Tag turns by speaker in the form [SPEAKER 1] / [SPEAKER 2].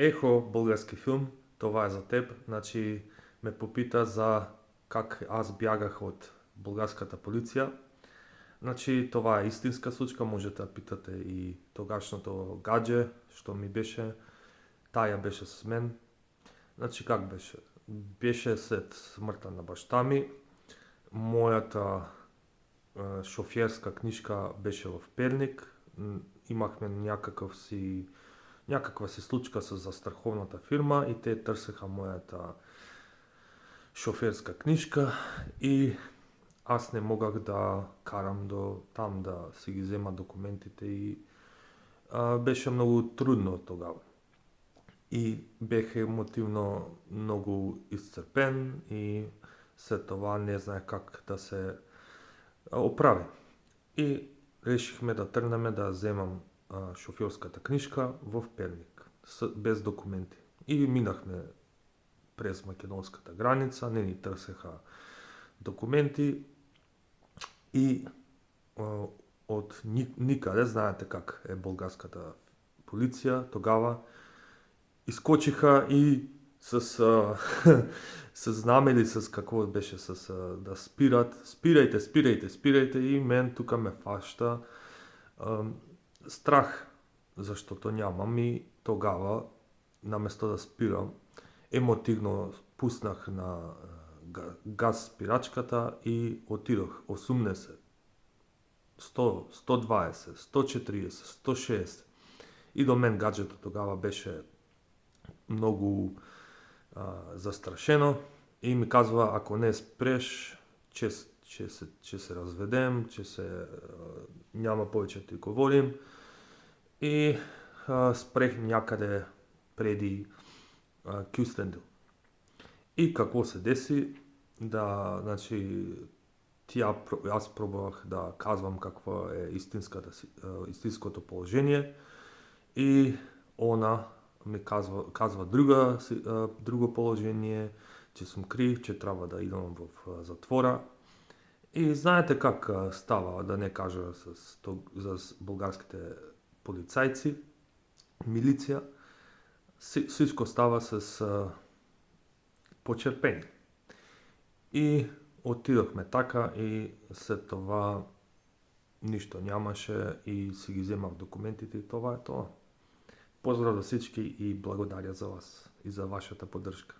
[SPEAKER 1] Ехо, български филм, това е за теб. Значи ме попита за как аз бягах от българската полиция. Значи това е истинска случка, можете да питате и тогашното гадже, що ми беше. Тая беше с мен. Значи как беше? Беше след смъртта на баща ми. Моята шофьорска книжка беше в Перник. Имахме някаква си случка с застраховната фирма и те търсеха моята шофьорска книжка и аз не могах да карам до там да си ги взема документите и беше много трудно тогава. И бех емотивно много изцепен и след това не знаех как да се оправи. И решихме да тръгнем да вземам шофьорската книжка в Перник, без документи. И минахме през македонската граница, не ни търсеха документи и от никъде, знаете как е българската полиция, тогава изкочиха и с, с знаме с какво беше, да спират, спирайте и мен тук ме фаща страх, защото нямам и тогава, наместо да спирам, емотивно пуснах на газ спирачката и отидох 80, 100, 120, 140, 160. И до мен гаджето тогава беше много застрашено и ми казва, ако не спреш, че се разведем, няма повече да говорим. И спрех някъде преди Кюстендил. И какво се деси? Значи, аз пробвах да казвам какво е истинското положение и она ми казва друго положение, че съм крив, че трябва да идвам в затвора. И знаете как става, да не кажа с българските полицайци, милиция, всичко става с почерпение. И отидохме така и след това нищо нямаше и си ги вземах документите и това е това. Поздрав за всички и благодаря за вас и за вашата поддръжка.